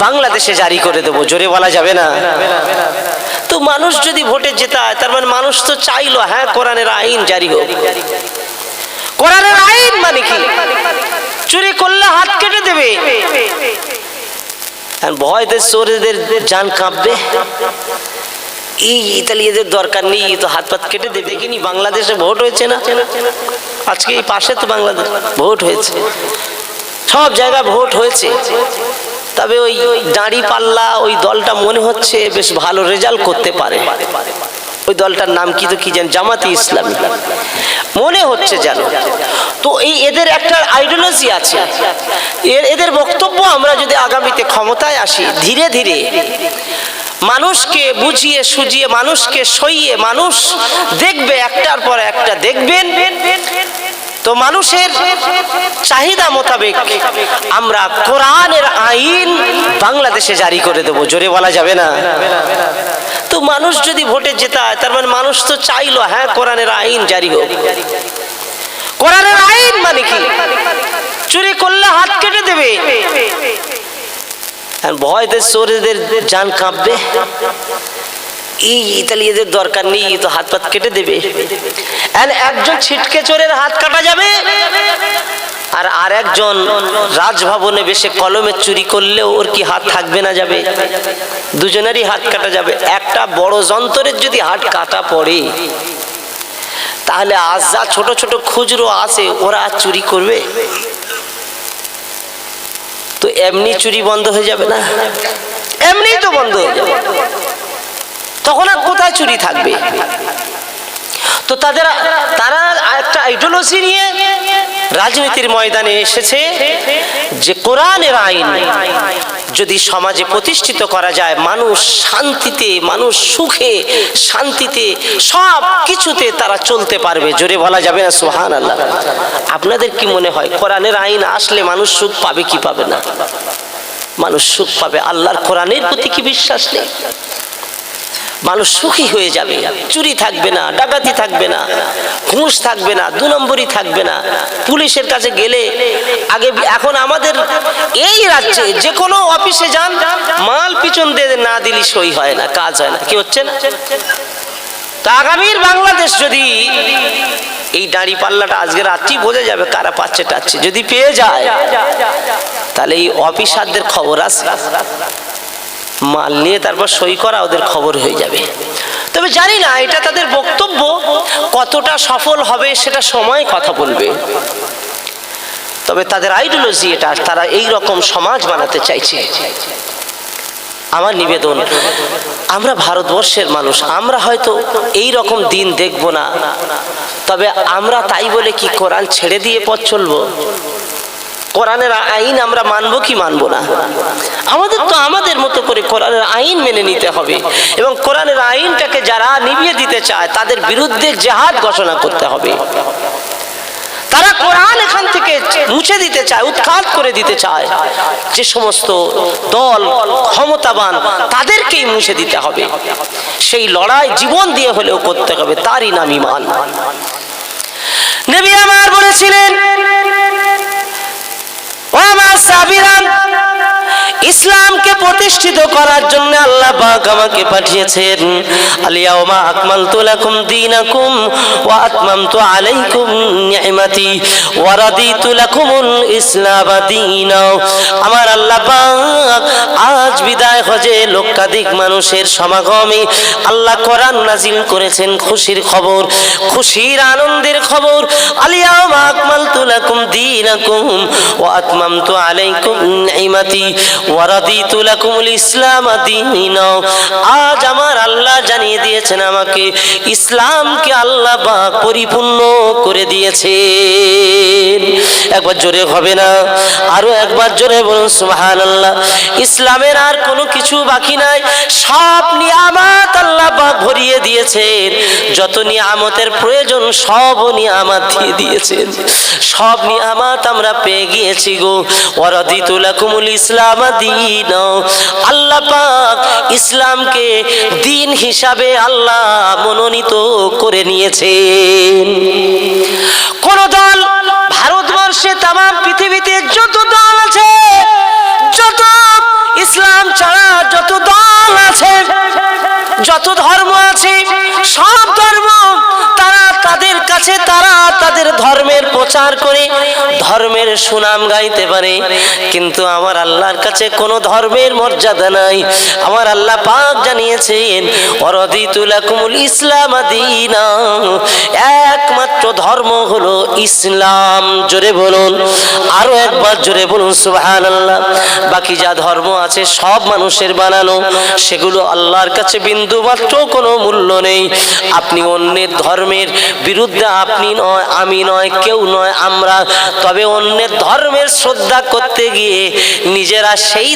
বাংলাদেশে জারি করে দেব, জোরে বলা যাবে না? তো মানুষ যদি ভোটে জেতায় তার মানে মানুষ তো চাইলো হ্যাঁ কোরআনের আইন জারি হোক। কোরআনের আইন মানে কি? চুরি করলে হাত কেটে দেবে, আর ভয়তে চোরেদের জান কাঁপবে। তাহলে এদের দরকার নেই, তো হাত পাত কেটে দেবে। কিনি বাংলাদেশে ভোট হয়েছে না আজকে? এই পাশে তো বাংলাদেশ ভোট হয়েছে, সব জায়গায় ভোট হয়েছে। তবে ওই দাঁড়িপাল্লা ওই দলটা মনে হচ্ছে বেশ ভালো রেজাল্ট করতে পারে। ওই দলটার নাম কি তো কি জানি, জামাতে ইসলামী মনে হচ্ছে জানো। তো এই এদের একটা আইডিওলজি আছে, এদের বক্তব্য আমরা যদি আগামীতে ক্ষমতায় আসি, ধীরে ধীরে মানুষকে বুঝিয়ে সুজিয়ে, মানুষকে সইয়ে, মানুষ দেখবে একটার পর একটা দেখবেন, তো মানুষের চাহিদা মোতাবেক আমরা কোরআনের আইন বাংলাদেশে জারি করে দেব, জোরে বলা যাবে না? তো মানুষ যদি ভোটে জেতায় তার মানে মানুষ তো চাইলো হ্যাঁ কোরআনের আইন জারি হোক। কোরআনের আইন মানে কি? চুরি করলে হাত কেটে দেবে, আর ভয়তে চোরেদের জান কাঁপবে। তাহলে এদের দরকার নেই, তো হাত পাত কেটে দেবে। একজন ছিটকে চোরের হাত কাটা যাবে, আর আরেকজন রাজভবনে বসে কলমে চুরি করলেও ওর কি হাত থাকবে না? যাবে, দুজনেরই হাত কাটা যাবে। একটা বড় যন্ত্রের যদি হাত কাটা পড়ে, তাহলে আজ যা ছোট ছোট খুচরো আছে ওরা চুরি করবে? তো এমনি চুরি বন্ধ হয়ে যাবে না? এমনি তো বন্ধ হয়ে যাবে, তখন আর কোথায় চুরি থাকবে? তো তারা একটা আইডিওলজি নিয়ে রাজনীতির ময়দানে এসেছে যে কোরআনের আইন যদি সমাজে প্রতিষ্ঠিত করা যায়, মানুষ শান্তিতে, মানুষ সুখে শান্তিতে সব কিছুতে তারা চলতে পারবে, জোরে বলা যাবে না সুবহানাল্লাহ? আপনাদের কি মনে হয় কোরআনের আইন আসলে মানুষ সুখ পাবে কি পাবে না? মানুষ সুখ পাবে। আল্লাহর কোরআনের প্রতি কি বিশ্বাস নেই? মানুষ সুখী হয়ে যাবে, চুরি থাকবে না, ডাকাতি থাকবে না, ঘুষ থাকবে না, দু নম্বরই থাকবে না। পুলিশের কাছে গেলে আগে, এখন আমাদের এই রাজ্যে যে কোনো অফিসে যান, মাল পিছন দিয়ে না দিলি সই হয় না, কাজ হয় না, কি হচ্ছে না? তা আগামীর বাংলাদেশ যদি এই দাড়ি পাল্লাটা আজকে রাত্রি বোঝা যাবে কারা পাচ্ছে টাচ্ছে, যদি পেয়ে যায় তাহলে এই অফিসারদের খবর আছে, মাল নিয়ে তারপর সই করা ওদের খবর হয়ে যাবে। তবে জানি না এটা তাদের বক্তব্য কতটা সফল হবে, সেটা সময় কথা বলবে। তবে তাদের আইডিওলজি এটা, তারা এই রকম সমাজ বানাতে চাইছে। আমার নিবেদন, আমরা ভারতবর্ষের মানুষ, আমরা হয়তো এই রকম দিন দেখব না, তবে আমরা তাই বলে কি কোরআন ছেড়ে দিয়ে পথ চলবো? কোরআনের আইন আমরা মানবো কি মানবো না? আমাদের তো আমাদের মতো করে কোরআনের আইন মেনে নিতে হবে, এবং কোরআনের আইনটাকে যারা নিভিয়ে দিতে চায় তাদের বিরুদ্ধে জিহাদ ঘোষণা করতে হবে। তারা কোরআন এখান থেকে মুছে দিতে চায়, উৎখাত করে দিতে চায়, যে সমস্ত দল ক্ষমতাবান তাদেরকেই মুছে দিতে হবে। সেই লড়াই জীবন দিয়ে হলেও করতে হবে, তারই নাম ঈমান। নবী আমার বলেছিলেন, ও আমার সাহাবীরা, ইসলামকে প্রতিষ্ঠিত করার জন্য আল্লাহ পাক আমাকে পাঠিয়েছেন। আল-ইয়াওমা আকমালতু লাকুম দীনাকুম ওয়া আতমামতু আলাইকুম নি'মাতি ওয়া রাদিতু লাকুমুল ইসলাম দীনা। আমার আল্লাহ পাক আজ বিদায় হজে লক্ষাধিক মানুষের সমাগমে আল্লাহ কোরআন নাজিল করেছেন, খুশির খবর, খুশির আনন্দের খবর। আল-ইয়াওমা আকমালতু লাকুম দীনাকুম ওয়া আতমামতু আলাইকুম নি'মাতি ওয়া রাদিতু লাকুমুল ইসলাম দীনা। আজ আমার আল্লাহ জানিয়ে দিয়েছেন আমাকে, ইসলামকে আল্লাহ পাক পরিপূর্ণ করে দিয়েছেন। একবার জোরে হবে না? আরো একবার জোরে বলুন সুবহানাল্লাহ। ইসলামের আর কোনো কিছু বাকি নাই, সব নিয়ামত আল্লাহ পাক ভরিয়ে দিয়েছেন। যত নিয়ামতের প্রয়োজন সব নিয়ামত দিয়ে দিয়েছেন, সব নিয়ামত আমরা পেয়ে গিয়েছি গো। ওয়া রাদিতু লাকুমুল ইসলাম দীনা। আল্লাহ পাক ইসলামকে দিন হিসাবে আল্লাহ মনোনীত করে নিয়েছেন। কোন দল ভারতবর্ষে, তামাম পৃথিবীতে যত দল আছে, যত ইসলাম ধর্মের প্রচার করে ধর্মের সুনাম গাইতে পারে, কিন্তু আমার আল্লাহর কাছে কোনো ধর্মের মর্যাদা নাই। আমার আল্লাহ পাক জানিয়েছেন ওয়ারাদিতু লাকুমুল ইসলাম দীনা, একমাত্র ধর্ম হলো ইসলাম। জোরে বলুন, আরো একবার জোরে বলুন সুবহানাল্লাহ। বাকি যা ধর্ম আছে সব মানুষের বানানো, সেগুলো আল্লাহর কাছে বিন্দু মাত্র কোনো মূল্য নেই। আপনি অন্যের ধর্মের বিরুদ্ধে আপনি নয়, আমি নয়, কেউ নয়, আমরা। তবে অন্যের ধর্মের শ্রদ্ধা করতে গিয়ে নিজেরা সেই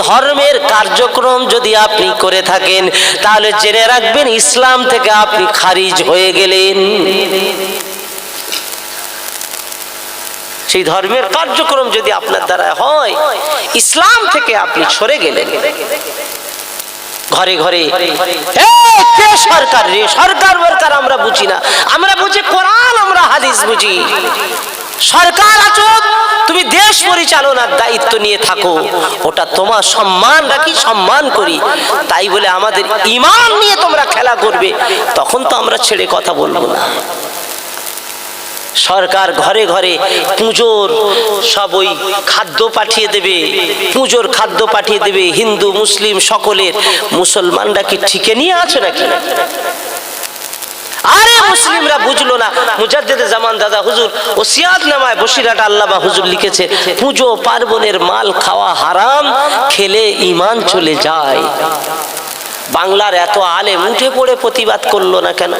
ধর্মের কার্যক্রম যদি আপনি করে থাকেন, তাহলে জেনে রাখবেন ইসলাম থেকে আপনি খারিজ হয়ে গেলেন। সেই ধর্মের কার্যক্রম যদি আপনার দ্বারা হয়, ইসলাম থেকে আপনি সরে গেলেন। ঘরে ঘরে সরকার রে, সরকার বরকার আমরা বুঝি না, আমরা বুঝি কোরআন, আমরা হাদিস বুঝি। সরকার আছো, তুমি দেশ পরিচালনার দায়িত্ব নিয়ে থাকো, ওটা তোমার সম্মান রাখি, সম্মান করি। তাই বলে আমাদের ঈমান নিয়ে তোমরা খেলা করবে, তখন তো আমরা ছেড়ে কথা বলবো না। সরকার ঘরে ঘরে পুজোর সব ওই খাদ্য পাঠিয়ে দেবে, পুজোর খাদ্য পাঠিয়ে দেবে হিন্দু মুসলিম সকলের। মুসলমানরা কি ঠিকে নিয়ে আছে নাকি? আরে মুসলিমরা বুঝলো না। মুজাদ্দিদে জামান দাদা হুজুর ওসিয়াত নামায় বসিরহাট আল্লামা হুজুর লিখেছে, পুজো পার্বণের মাল খাওয়া হারাম, খেলে ঈমান চলে যায়। বাংলার এত আলেম উঠে পড়ে প্রতিবাদ করলো না কেন?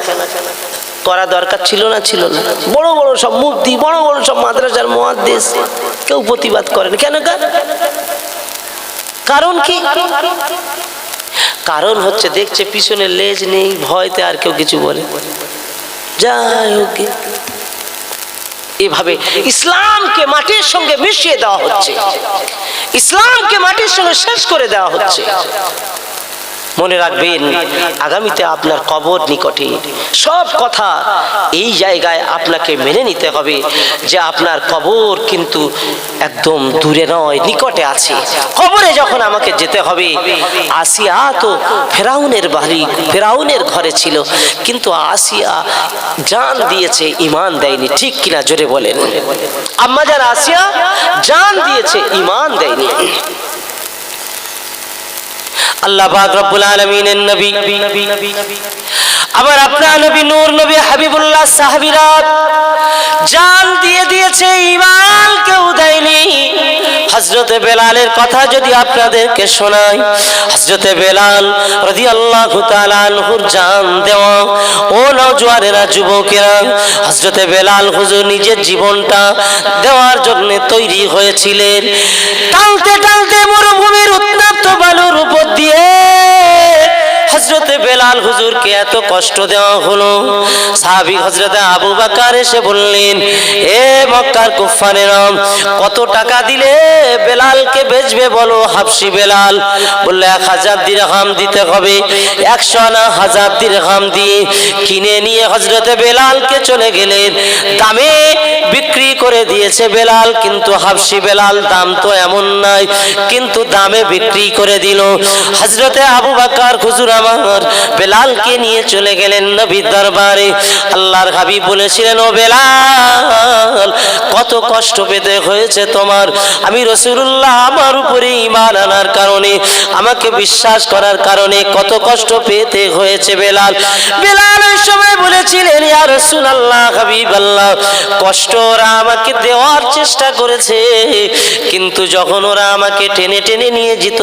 করা দরকার ছিল না? ছিল না? বড় বড় সব মুফতি, বড় বড় সব মাদ্রাসার মুহাদ্দিস, কেউ প্রতিবাদ করেন কেন? কারণ কি? কারণ হচ্ছে দেখছে পিছনে লেজ নেই, ভয়তে আর কেউ কিছু বলে। যাই হোক, এভাবে ইসলামকে মাটির সঙ্গে মিশিয়ে দেওয়া হচ্ছে, ইসলামকে মাটির সঙ্গে শেষ করে দেওয়া হচ্ছে। মনে রাখবেন, আগামীতে আপনার কবর নিকটে। সব কথা এই জায়গায় আপনাকে মেনে নিতে হবে যে আপনার কবর কিন্তু একদম দূরে নয়, নিকটে আছে। কবরে যখন আমাকে যেতে হবে, আসিয়া তো ফেরাউনের বাড়ি, ফেরাউনের ঘরে ছিল, কিন্তু আসিয়া জান দিয়েছে, ঈমান দেয়নি। ঠিক কিনা জোরে বলেন? আম্মা জান আসিয়া জান দিয়েছে, ঈমান দেয়নি। আল্লাহ পাক রব্বুল আলামিনের নবী, আবার আপনার নবী নূর নবী হাবিবুল্লাহ সাহাবীরা জান দিয়ে দিয়েছে, ঈমান কেউ দেয়নি। হযরতে বেলালের কথা যদি আপনাদেরকে শোনাই, হযরতে বেলাল রাদিয়াল্লাহু তাআলা আনহুর জান দেওয়া ও নওজোয়ানেরা, যুবকেরা, হযরতে বেলাল হুজুর নিজের জীবনটা দেওয়ার জন্য তৈরি হয়েছিলেন। টালতে টালতে মরুভূমির উত্তপ্ত বালুর উপর দিয়ে হযরতে বেলাল হুজুরকে এত কষ্ট দেওয়া হলো। সাহাবী হযরতে আবু বকর এসে বললেন, এ মক্কার কুফফারেরা, কত টাকা দিলে বেলালকে বেচবে বলো? হাবশী বেলাল বলল, 1000 দিরহাম দিতে হবে। 100 না 1000 দিরহাম দিয়ে কিনে নিয়ে হযরতে বেলালকে চলে গেলেন। দামে বিক্রি করে দিয়েছে বেলাল, কিন্তু হাবশী বেলাল দাম তো এমন নাই, কিন্তু দামে বিক্রি করে দিল। হযরতে আবু বকর হুজুর আমার বেলালকে নিয়ে চলে গেলেন নবীর দরবারে। আল্লাহর হাবিব বলেছিলেন, ও বেলাল, কত কষ্ট পেতে হয়েছে তোমার। আমি রাসূলুল্লাহ আমার উপরে ঈমান আনার কারণে, আমাকে বিশ্বাস করার কারণে কত কষ্ট পেতে হয়েছে বেলাল। বেলাল ওই সময় বলেছিলেন, ইয়া রাসূলুল্লাহ, হাবিবাল্লাহ, কষ্ট ওরা আমাকে দেওয়ার চেষ্টা করেছে, কিন্তু যখন ওরা আমাকে টেনে টেনে নিয়ে যেত,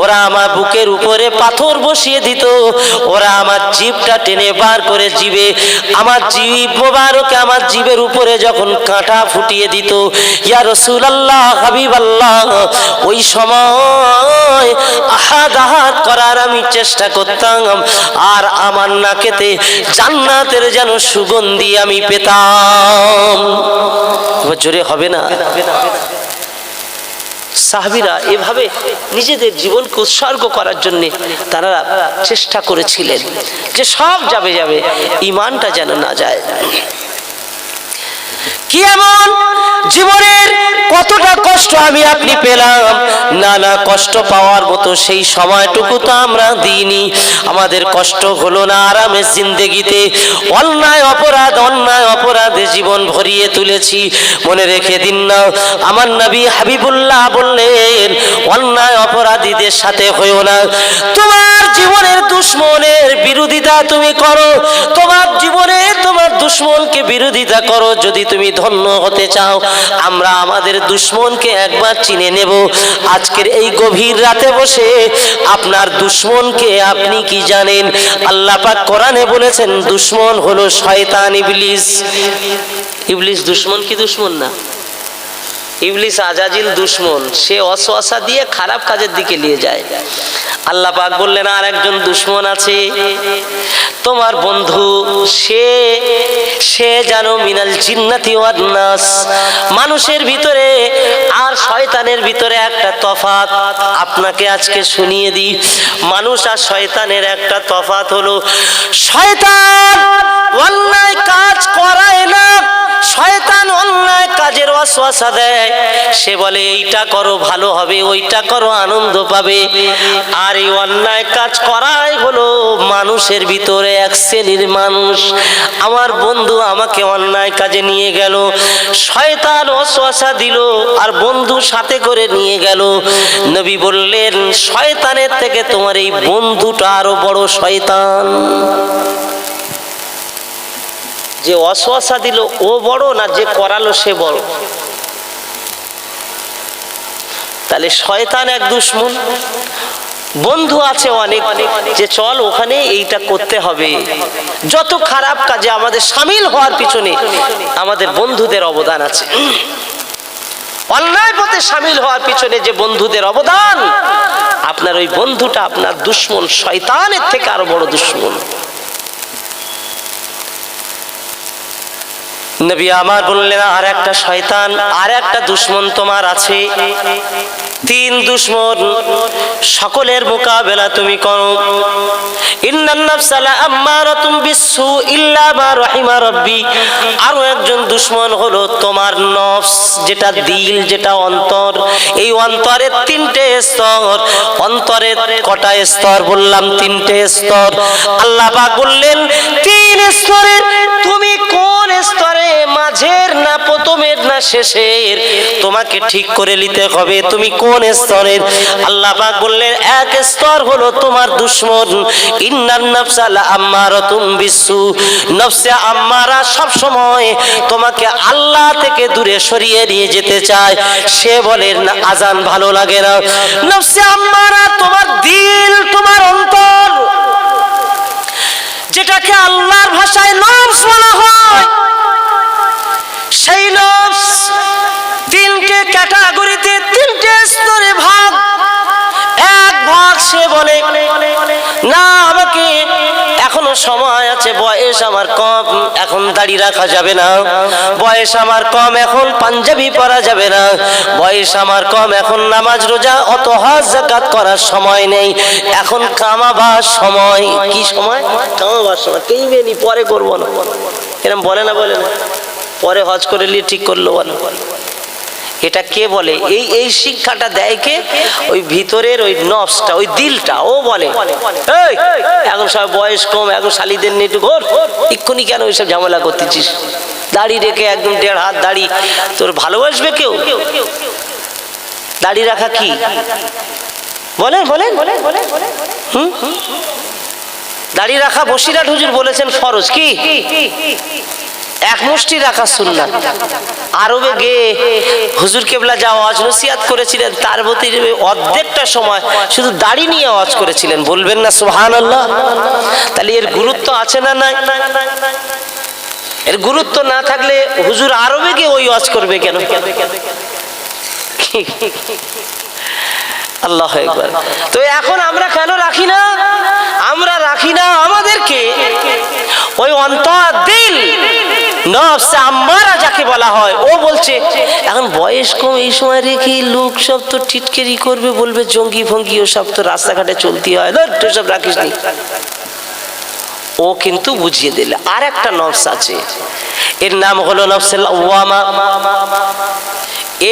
ওরা আমার বুকের উপরে পাথর বসিয়ে দিত, ওরা আমার জিভটা টেনে বার করে জিভে, আমার জিভ মোবারকে আমার জিভের উপরে যখন কাঁটা ফুটিয়ে দিত, ইয়া রাসূলুল্লাহ, হাবিবাল্লাহ, ওই সময় আহাদ আহাদ করার আমি চেষ্টা করতাম, আর আমার নাকেতে জান্নাতের যেন সুগন্ধি আমি পেতাম। জোরে হবে না? সাহাবীরা এভাবে নিজেদের জীবনকে উৎসর্গ করার জন্য তারা চেষ্টা করেছিলেন যে সব যাবে যাবে, ঈমানটা যেন না যায়। কি এমন জীবনের কতটা কষ্ট আমি আপনি পেলাম, না কষ্ট পাওয়ার মতো সেই সময়টুকু তো আমরা দিইনি। আমাদের কষ্ট হলো না আরামের জিন্দেগিতে, অন্যায় অপরাধে জীবন ভরিয়ে তুলেছি। মনে রেখে দিন না, আমার নবী হাবিবুল্লাহ বললেন অন্যায় অপরাধীদের সাথে হইও না। তোমার জীবনের দুশ্মনের বিরোধিতা তুমি করো, তোমার জীবনে তোমার দুশ্মনকে বিরোধিতা করো যদি তুমি ধন্য হতে চাও। আমরা আমাদের দুশ্মনকে একবার চিনে নেব। আজকের এই গভীর রাতে বসে আপনার দুশ্মনকে আপনি কি জানেন? আল্লাহ পাক কোরআনে বলেছেন দুশ্মন হলো শয়তান, ইবলিস। ইবলিস দুশ্মন কি দুশ্মন না? ইবলিস আজাজিল দুশ্মন, সে ওয়াসওয়াসা দিয়ে খারাপ কাজের দিকে নিয়ে যায়। আল্লাহ পাক বললেন আর একজন দুশ্মন আছে তোমার বন্ধু, সে জানো মিনাল জিন্নাতি ওয়ান নাস, মানুষের ভিতরে আর শয়তানের ভিতরে একটা তফাৎ আপনাকে আজকে শুনিয়ে দিই। মানুষ আর শয়তানের একটা তফাৎ হলো, শয়তান অন্যায় কাজ করায় না, শয়তান অন্যায় কাজের ওয়াসওয়াসা দেয়। সে বলে এইটা করো ভালো হবে, ওইটা করো আনন্দ পাবে। আর এই অন্যায় কাজ করাই হলো মানুষের ভিতরে এক শ্রেণীর মানুষ। আমার বন্ধু আমাকে অন্যায় কাজে নিয়ে গেল, শয়তান ওয়াসওয়াসা দিল আর বন্ধু সাথে করে নিয়ে গেল। নবী বললেন শয়তানের থেকে তোমার এই বন্ধুটা আরো বড় শয়তান। যে ওয়াসওয়াসা দিল ও বড় না যে করালো সে বড়? তাহলে শয়তান এক দুশ্মন, বন্ধু আছে অনেক যে চল ওখানে এইটা করতে হবে। যত খারাপ কাজে আমাদের সামিল হওয়ার পিছনে আমাদের বন্ধুদের অবদান আছে। অন্যায় পথে সামিল হওয়ার পিছনে যে বন্ধুদের অবদান, আপনার ওই বন্ধুটা আপনার দুশ্মন, শয়তানের থেকে আরো বড় দুশ্মন। নবী আমার বললেন আর একটা শয়তান, আর একটা দুশ্মন তোমার আছে। তিন দুশ্মন, সকলের মোকাবেলা তুমি করো। ইন্নান নাফসা লাআম্মারাতুম বিসসু ইল্লা মা রাহিমা রাব্বি। আরো একজন দুশ্মন হলো তোমার নফস, যেটা দিল, যেটা অন্তর। এই অন্তরের তিনটে স্তর। অন্তরের কটা স্তর বললাম? তিনটে স্তর। আল্লাহ পাক বললেন তিন স্তরের তুমি কোন স্তরে, মাঝের না প্রথমের না শেষের, তোমাকে ঠিক করে নিতে হবে তুমি কোন স্তরের। আল্লাহ পাক বললেন এক স্তর হলো তোমার দুশ্মন। ইন্নান নাফসা লাআম্মারাতুম বিসসু, নফসে আম্মারা সব সময় তোমাকে আল্লাহ থেকে দূরে সরিয়ে নিয়ে যেতে চায়। সে বলে না আজান ভালো লাগে না। নফসে আম্মারা তোমার দিল, তোমার অন্তর, যেটাকে আল্লাহর ভাষায় নফস বলা হয়। সেই নফস তিনটে ক্যাটাগরিতে, তিনটে স্তরে ভাগ। এক ভাগ সে বলে না আমাকে এখনো সময় আছে, বয়স আমার কম, এখন দাড়ি রাখা যাবে না। বয়স আমার কম, এখন পাঞ্জাবি পরা যাবে না। বয়স আমার কম, এখন নামাজ রোজা অত হজ যাকাত করার সময় নেই, এখন কামাবার সময়। কি সময়? কামাবার সময়। কেইবেনি পরে করবো না, এরকম বলে না? বলে না পরে হজ করে নিয়ে ঠিক করলো বলো। এটা কে বলে? এই শিক্ষাটা দেয় কে? ওই ভিতরের ওই নফসটা, ওই দিলটা। ও বলে এই এখন সব বয়স কম, এখন শালিদের নিয়ে একটু ঘোর, এক্ষুনি কেন ওইসব ঝামেলা করতেছিস? দাড়ি রেখে একদম 1.5 হাত দাড়ি, তোর ভালোবাসবে কেউ? দাড়ি রাখা কি বলেন? বলেন দাড়ি রাখা বসিরহাট হুজুর বলেছেন ফরজ। কি? এক মুষ্টি রাখা সুন্নাত। আরবে গিয়ে হুজুর কেবলা যা ওয়াজ নসিহত করেছিলেন তার প্রতি অর্ধেকটা সময় শুধু দাড়ি নিয়ে ওয়াজ করেছিলেন। বলবেন না সুবহানাল্লাহ? তাহলে এর গুরুত্ব আছে না নাই? এর গুরুত্ব না থাকলে হুজুর আরবে গিয়ে ওই ওয়াজ করবে কেন? আল্লাহ আকবার। তো এখন আমরা কেন রাখি না? আমরা রাখি না আমাদেরকে ওই অন্তর, দিল, নফসে আম্মারা যাকে বলা হয়। ও বলছে এখন বয়স কম, এই সময় রেখে লোক সব তো টিটকেরি করবে, বলবে জঙ্গি ফঙ্গি, ও সব তো রাস্তাঘাটে চলতি হয়, সব রাখিস নি। ও কিন্তু বুঝিয়ে দিলে আর একটা নফস আছে, এর নাম হলো নফসে লাওয়ামা।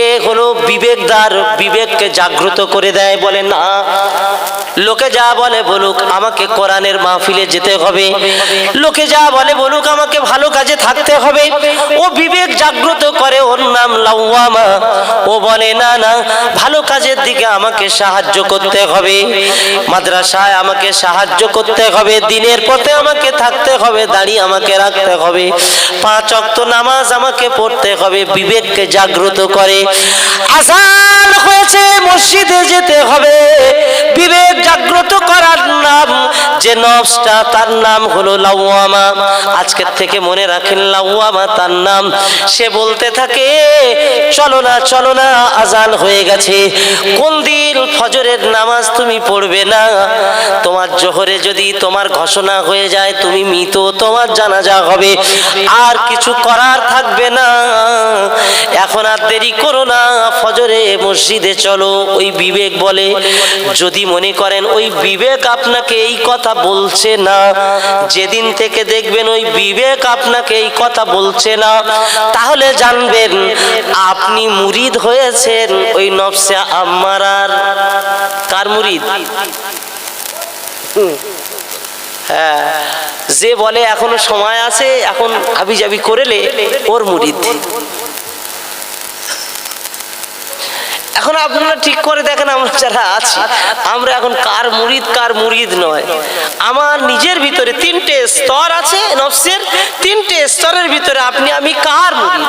এ হলো বিবেকদার, বিবেককে জাগ্রত করে দেয়। বলে না, লোকে যা বলে বলুক, আমাকে কোরআনের মাহফিলে যেতে হবে, লোকে যা বলে বলুক, আমাকে ভালো কাজে থাকতে হবে। ও বিবেক জাগ্রত করে, ওর নাম লাওয়ামা। ও বলে না না, ভালো কাজের দিকে আমাকে সাহায্য করতে হবে, মাদ্রাসায় আমাকে সাহায্য করতে হবে, দিনের পথে আমাকে থাকতে হবে, দাড়ি আমাকে রাখতে হবে, 5 ওয়াক্ত নামাজ আমাকে পড়তে হবে। বিবেককে জাগ্রত করে। আযান হয়েছে, মসজিদে যেতে হবে। বিবেক জাগ্রত করার নাম যে নফসটা, তার নাম হলো লাওয়ামা। আজকের থেকে মনে রাখেন, লাওয়ামা তার নাম। সে বলতে থাকে, চলো না চলো না, আযান হয়ে গেছে। কোন দিন ফজরের নামাজ তুমি পড়বে না? তোমার জোহরে যদি তোমার ঘোষণা হয়ে যায় তুমি মৃত, তোমার জানাজা হবে, আর কিছু করার থাকবে না। এখন আর দেরি করো না, ফজরে মসজিদে চলো। ওই বিবেক বলে, যদি মনে করেন ওই বিবেক আপনাকে এই কথা বলছে না, যেদিন থেকে দেখবেন ওই বিবেক আপনাকে এই কথা বলছে না, তাহলে জানবেন আপনি মুরিদ হয়েছেন ওই নফসে আম্মারার। কার মুরিদ? হ্যাঁ, যে বলে এখনো সময় আছে, এখন আবিজাবি করেলে ওর মুরিদ। এখন আপনারা ঠিক করে দেখেন, আমরা যারা আছি, আমরা এখন কার মুরিদ কার মুরিদ নয়। আমার নিজের ভিতরে 3টে স্তর আছে নফসের, 3টে স্তরের ভিতরে আপনি আমি কার মুরিদ।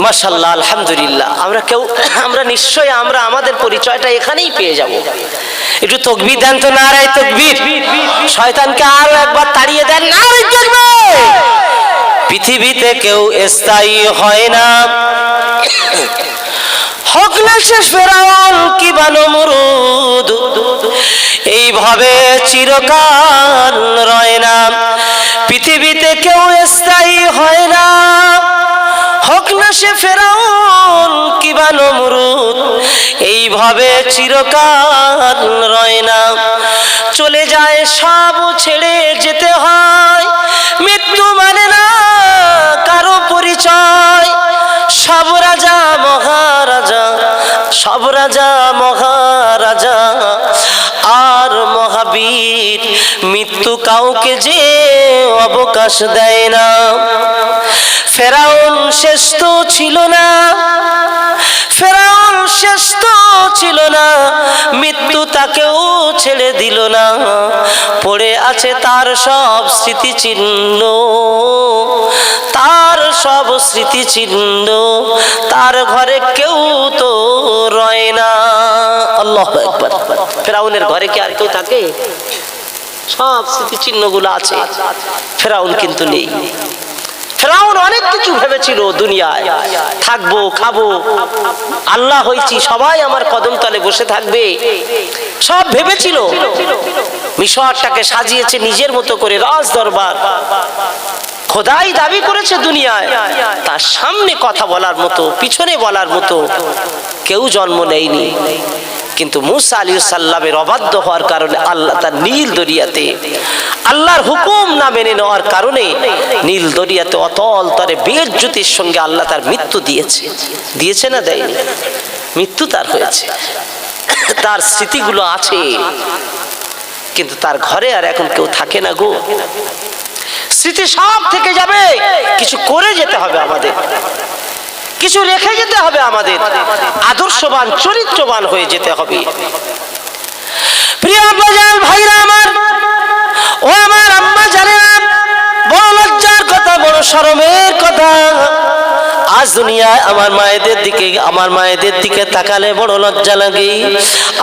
মাশাআল্লাহ, আলহামদুলিল্লাহ। আমরা নিশ্চয়ই আমরা আমাদের পরিচয়টা এখানেই পেয়ে যাব। একটু তাকবীর দেন তো, নারায়ে তাকবীর। শয়তানকে আরো একবার তাড়িয়ে দেন, নারায়ে তাকবীর। পৃথিবীতে কেউ স্থায়ী হয় না, হোক না সে ফেরাউন কিংবা নমরুদ, এইভাবে চিরকাল রয় না। পৃথিবীতে কেউ স্থায়ী হয় না, হোক না সে ফেরাউন কিংবা নমরুদ, এইভাবে চিরকাল রয় না। চলে যায় সব, ছেড়ে যেতে হয়, মৃত্যু মানে না কারো পরিচয়। সব রাজা মহারাজা, সব রাজা মহারাজা আর মহাবীর, মৃত্যু কাউকে যে অবকাশ দেয় না। ফেরাউন শেষ তো ছিল না, ফেরাউন শেষ তো ছিল না, মৃত্যু তাকেও ছেড়ে দিল না। পড়ে আছে তার সব স্মৃতিচিহ্ন, তার সব স্মৃতিচিহ্ন, তার ঘরে কেউ তো রয় না। আল্লাহু আকবার। ফেরাউনের ঘরে কি আর কেউ থাকে? সব স্মৃতিচিহ্নগুলো আছে, ফেরাউন কিন্তু নেই। ফেরাউন অনেক কিছু ভেবেছিল, দুনিয়ায় থাকবো, খাবো, আল্লাহ হয়েছি, সবাই আমার কদম তলে বসে থাকবে, সব ভেবেছিল। মিশরটাকে সাজিয়েছে নিজের মতো করে, রাজ দরবার, খোদাই দাবি করেছে দুনিয়ায়। তার সামনে কথা বলার মতো, পিছনে বলার মতো কেউ জন্ম নেয়নি। কিন্তু মুসা আলাইহিস সালামের অবাধ্য হওয়ার কারণে আল্লাহ তার নীল দরিয়াতে, আল্লাহর হুকুম না মেনে নেওয়ার কারণে নীল দরিয়াতে অতল তরে বেজ্জতির সঙ্গে আল্লাহ তার মৃত্যু দিয়েছে। দিয়েছে না দেয়নি? মৃত্যু তার হয়েছে। তার স্মৃতিগুলো আছে, কিন্তু তার ঘরে আর এখন কেউ থাকে না গো। স্মৃতি সব থেকে যাবে, কিছু করে যেতে হবে আমাদের, কিছু রেখে যেতে হবে আমাদের, আদর্শবান চরিত্রবান হয়ে যেতে হবে। প্রিয় বাজার ভাইরা আমার, ও আমার আম্মা জানেন, বড় লজ্জার কথা, বড় শরমের কথা। আজ দুনিয়ায় আমার মায়েদের দিকে তাকালে বড় লজ্জা লাগে।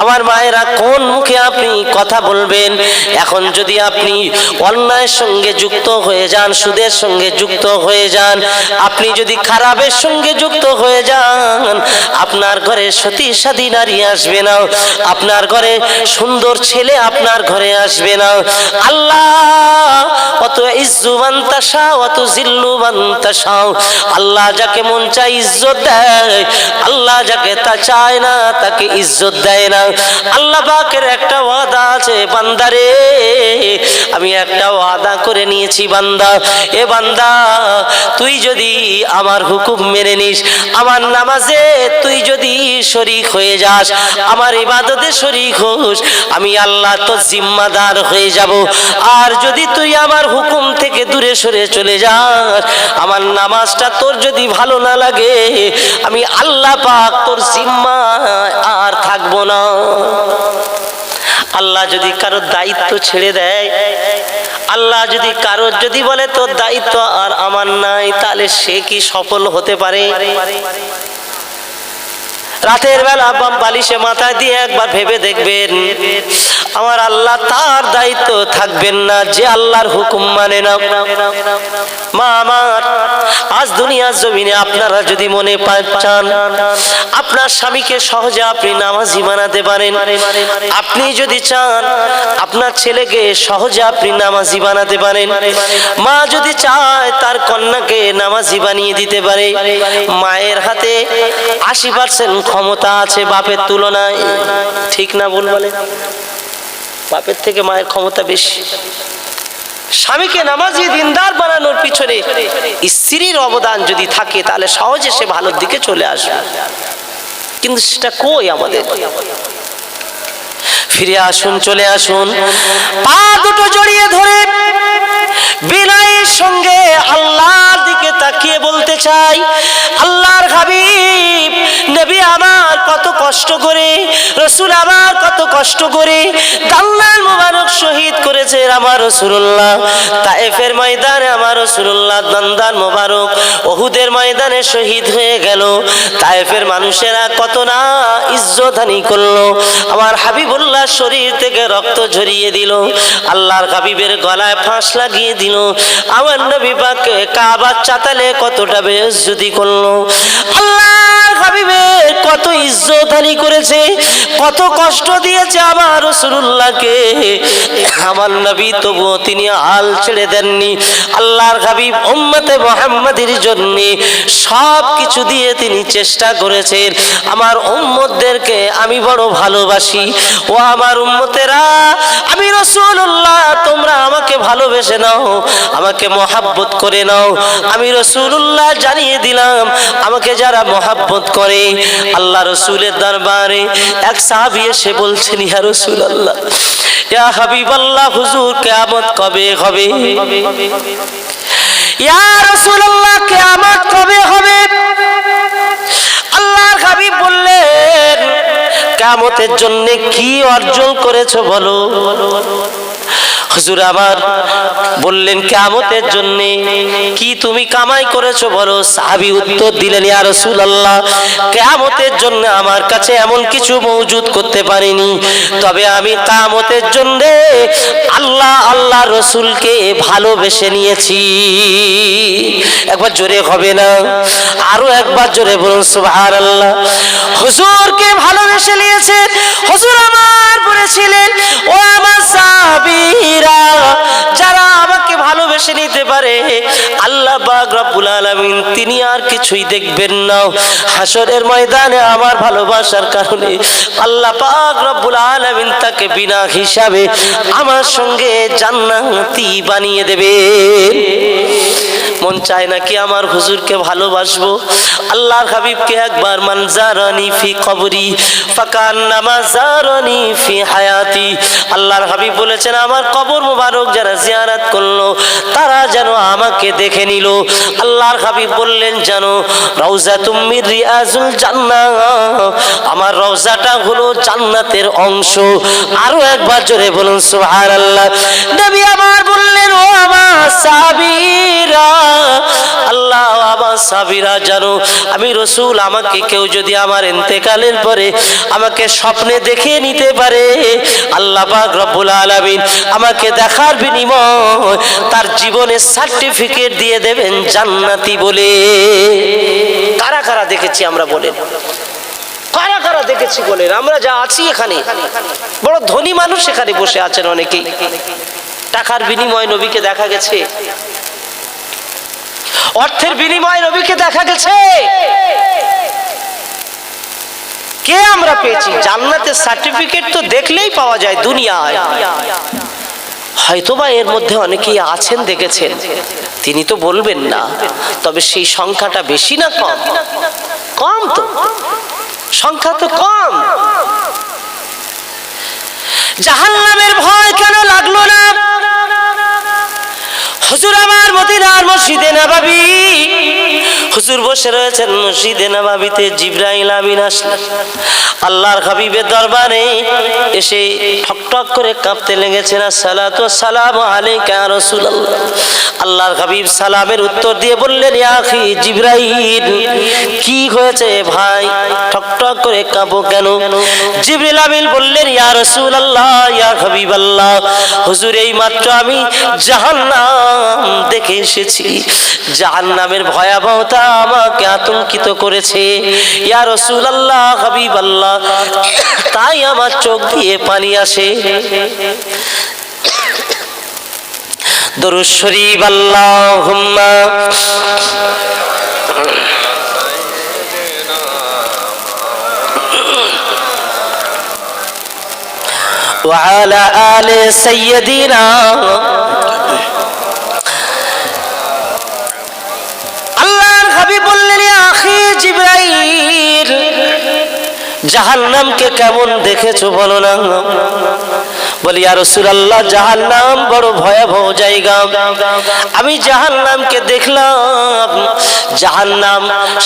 আমার মায়েরা কোন মুখে আপনি কথা বলবেন? এখন যদি আপনি অন্যায়ের সঙ্গে যুক্ত হয়ে যান, সুদের সঙ্গে যুক্ত হয়ে যান, আপনি যদি খারাপের সঙ্গে যুক্ত হয়ে যান, আপনার ঘরে সতী সাদী নারী আসবে না, আপনার ঘরে সুন্দর ছেলে আপনার ঘরে আসবে না। আল্লাহ অত ইজ্জু মান তাশা, অত জিল্লু মান তাশা, আল্লাহ যাকে মন চায় ইজ্জত দেয়, আল্লাহ যাকে তা চায় না তাকে ইজ্জত দেয় না। আল্লাহ পাকের একটা ওয়াদা আছে, বান্দারে আমি একটা ওয়াদা করে নিয়েছি বান্দা, এ বান্দা তুই যদি আমার হুকুম মেনে নিস, আমার নামাজে তুই যদি শরীক হয়ে যাস, আমার ইবাদতে শরীক হোস, আমি আল্লাহ তো জিম্মাদার হয়ে যাব। আর যদি তুই আমার হুকুম থেকে দূরে সরে চলে যাস, আমার নামাজটা তোর যদি ভালো না লাগে, আমি আল্লাহ পাক তোর জিম্মা আর থাকবো না। আল্লাহ যদি কারো দায়িত্ব ছেড়ে দেয়, আল্লাহ যদি কারো যদি বলে তোর দায়িত্ব আর আমার নাই, তাহলে সে কি সফল হতে পারে? রাতের বেলা বালিশে মাথা দিয়ে একবার ভেবে দেখবেন, আমার আল্লাহ তার দায়িত্ব থাকবেন না যে আল্লাহর হুকুম মানে না। মা আমার, আজ দুনিয়ার জমিনে আপনারা যদি মনে চান আপনার স্বামীকে সহজে আপনি নামাজি বানাতে পারেন, আপনি যদি চান আপনার ছেলেকে সহজে আপনি নামাজি বানাতে পারেন, মা যদি চায় তার কন্যাকে নামাজি বানিয়ে দিতে পারে, মায়ের হাতে 80% ক্ষমতা আছে বাপের তুলনায়, ঠিক না ভুল বলে? বাপের থেকে মায়ের ক্ষমতা বেশি। স্বামীকে নামাজি দিনদার বানানোর পিছনে স্ত্রীর অবদান যদি থাকে তাহলে সহজে সে ভালোর দিকে চলে আসবে, কিন্তু সেটা কই আমাদের? ফিরে আসুন, চলে আসুন, পা দুটো জড়িয়ে ধরে বিনয়ের সঙ্গে আল্লাহর দিকে তাকিয়ে বলতে চাই, আল্লাহর হাবিব নবী আমার কত কষ্ট করে, রাসূল আমার কত কষ্ট করে দাল্লাল মুবারক শহীদ করেছে আমার রাসূলুল্লাহ, তায়েফের ময়দানে আমার রাসূলুল্লাহ দান্দান মুবারক উহুদের ময়দানে শহীদ হয়ে গেল। তায়েফের মানুষেরা কত না ইজ্জতহানি করলো, আমার হাবিবুল্লাহ শরীর থেকে রক্ত ঝরিয়ে দিল, আল্লাহর হাবিবের গলায় ফাঁস লাগিয়ে দিল, আমার নবী পাককে কাবার চাতালে কতটা বেইজ্জতি করলো। আল্লাহর হাবিবের কত ইজ্জতহানি করেছে, কত কষ্ট দিয়েছে আমার রাসূলুল্লাহকে, আমার নবী তবুও তিনি হাল ছেড়ে দেননি। আল্লাহর হাবিব উম্মতে মুহাম্মাদের জন্য সব কিছু দিয়ে তিনি চেষ্টা করেছেন, আমার উম্মতদেরকে আমি বড় ভালোবাসি, ও আমার উম্মতেরা আমি রাসূলুল্লাহ তোমরা আমাকে ভালোবেসে নাও, আমাকে মহাব্বত করে নাও। আমি রাসূলুল্লাহ জানিয়ে দিলাম আমাকে যারা মহাব্বত করে, আল্লাহ রাসূলের দরবারে এক সাহাবী এসে বলছেন, ইয়া রাসূলুল্লাহ, ইয়া হাবিবাল্লাহ, হুজুর কিয়ামত কবে হবে? ইয়া রাসূলুল্লাহ কিয়ামত কবে হবে? আল্লাহর হাবিব বললেন, কিয়ামতের জন্য কি অর্জন করেছো বলো? হুজুর আমার বললেন, কিয়ামতের জন্য কি তুমি কামাই করেছো বলো? সাহাবী উত্তর দিলেন, ইয়া রাসূলুল্লাহ, কিয়ামতের জন্য আমার কাছে এমন কিছু মওজুদ করতে পারিনি, তবে আমি কিয়ামতের জন্য আল্লাহ রাসূলকে ভালোবেসে নিয়েছি। একবার জোরে হবে না? আরো একবার জোরে বলুন সুবহানাল্লাহ। হুজুরকে ভালোবেসে নিয়েছেন। হুজুর আমার বলেছিলেন, ও আমার সাহাবীরা, যারা আমাকে ভালোবেসে নিতে পারে আল্লাহ পাক রব্বুল আলামিন তিনি আর কিছুই দেখবেন না। হাসরের ময়দানে আমার ভালোবাসার কারণে আল্লাহ পাক রব্বুল আলামিন তাকে বিনা হিসাবে আমার সঙ্গে জান্নাতি বানিয়ে দেবেন। মন চায় নাকি আমার হুজুরকে ভালোবাসবো? আল্লাহর হাবিবকে একবার মানজারানি ফি কবরি ফাকান্নামা জারানি ফি হায়াতি, আল্লাহর হাবিব বলেছেন, আমার কবর মোবারক যারা জিয়ারত করলো তারা যেন আমাকে দেখে নিল। আল্লাহর হাবিব বললেন, জানো রওজাতুম মির রিয়াজুল জান্নাহ, আমার রওজাটা হলো জান্নাতের অংশ। আরো একবার জোরে বলুন সুবহানাল্লাহ। নবী আমার বললেন, ও আমার সাহাবীরা, আল্লাহ আমার সাহাবীরা জানো, আমি রাসূল আমাকে কেউ যদি আমার ইন্তেকালের পরে আমাকে স্বপ্নে দেখে নিতে পারে, আল্লাহ পাক রব্বুল আলামিন আমাকে দেখার বিনিময় তার জীবনের সার্টিফিকেট দিয়ে দেবেন জান্নাতি বলে। কারা কারা দেখেছি আমরা বলেন? কারা কারা দেখেছি বলেন? আমরা যা আছি এখানে বড় ধনী মানুষ এখানে বসে আছেন অনেকেই, টাকার বিনিময়ে নবীকে দেখা গেছে। অর্থের বিনিময়ে নবীকে দেখা গেছে। কে আমরা পেয়েছি? জান্নাতের সার্টিফিকেট তো দেখলেই পাওয়া যায় দুনিয়ায়। হয়তোবা এর মধ্যে অনেকেই আছেন, দেখেছেন, তিনি তো বলবেন না, তবে সেই সংখ্যাটা বেশি না কম? কম তো, সংখ্যা তো কম। জাহান্নামের ভয় কেন লাগলো না? হুজুর আমার মদিনার মসজিদে নববী, হুজুর বসে রয়েছেন মসজিদে নববীতে, জিবরাইল আমিন আসলেন আল্লাহর হাবিবের দরবারে এসে ঠকঠক করে কাঁপতে লেগেছেন। আসসালাতু ওয়াসসালামু আলাইকা ইয়া রাসূলুল্লাহ। আল্লাহর হাবিব সালামের উত্তর দিয়ে বললেন, ইয়া আখি জিবরাইল, কি হয়েছে ভাই, ঠকঠক করে কাঁপো কেন? জিবরিল আমিন বললেন, ইয়া রাসূলুল্লাহ, ইয়া হাবিবাল্লাহ, হুজুর এই মাত্র আমি জাহান্নাম দেখে এসেছি। জাহান্নামের ভয়াবহতা আমাকে আতঙ্কিত করেছে ইয়া রাসূলুল্লাহ, হাবিবাল্লাহ, তাই আমার চোখ দিয়ে পানি আসে। দরুদ শরীফ আল্লাহুম্মা ওয়া আলা আলি সাইয়্যিদিনা। আল্লাহর হাবিব বললেন, ইয়া আখি জিবরাইল, জাহান্নামকে কেমন দেখেছো বলো না? বলি, ইয়া রাসূলুল্লাহ, জাহান্নাম বড় ভয়াবহ জায়গা। আমি জাহান্নামকে দেখলাম। জাহান্নাম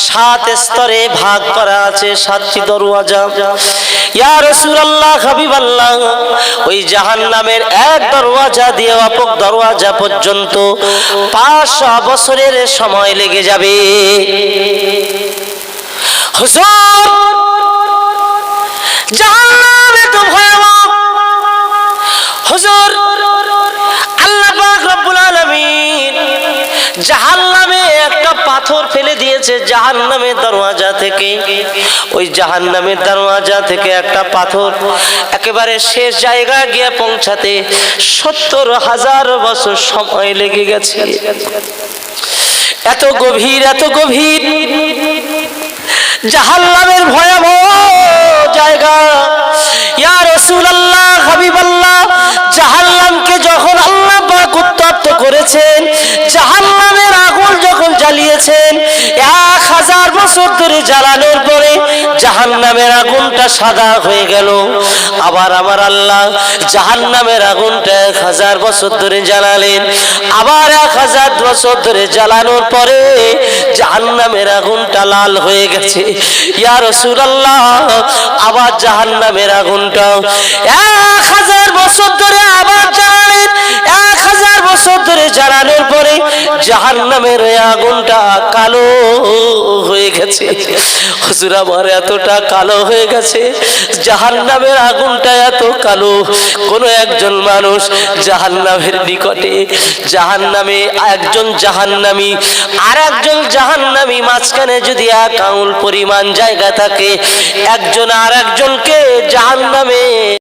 7 স্তরে ভাগ করা আছে, 7টি দরওয়াজা। ইয়া রাসূলুল্লাহ, হাবিবাল্লাহ, ওই জাহান্নামের এক দরওয়াজা দিয়ে অপর দরওয়াজা পর্যন্ত 500 বছরের সময় লেগে যাবে। হুজুর, জাহান্নাম এত ভয়াবহ। হুজুর, আল্লাহ পাক রব্বুল আলামিন জাহান্নামে একটা পাথর ফেলে দিয়েছে জাহান্নামের দরওয়াজা থেকে। ওই জাহান্নামের দরওয়াজা থেকে একটা পাথর একেবারে শেষ জায়গায় গিয়ে পৌঁছাতে 70,000 বছর সময় লেগে গেছে। এত গভীর, এত গভীর জাহান্নামের ভয়াবহ জায়গা। ইয়া রাসূলুল্লাহ, হাবিবাল্লাহ, জাহান্নামকে যখন আল্লাহ পাক উত্তপ্ত করেছেন, জাহান্নামের আগুন যখন জ্বালিয়েছেন, 1000 বছর ধরে জ্বালানোর পরে জাহান্নামের আগুনটা সাদা হয়ে গেল। আবার আমার আল্লাহ জাহান্নামের আগুনটা 1000 বছর ধরে জ্বালালেন। আবার 1000 বছর ধরে জ্বালানোর পরে জাহান্নামের আগুনটা লাল হয়ে গেছে। ইয়া রাসূলুল্লাহ, আবার জাহান্নামের আগুনটা 1000 বছর ধরে আবার জ্বালালেন। 1000 বছর ধরে জ্বালানোর পরে জাহান্নামের আগুনটা কালো হয়ে গেছে। হুজুর, আমার এতটা কালো হয়ে গেছে, জাহান্নামের আগুনটা এত কালো, কোন একজন মানুষ জাহান্নামের নিকটে, জাহান্নামে একজন জাহান্নামী আর একজন জাহান্নামী মাঝখানে যদি 1 আঙুল পরিমাণ জায়গা থাকে, একজন আর একজনকে জাহান্নামে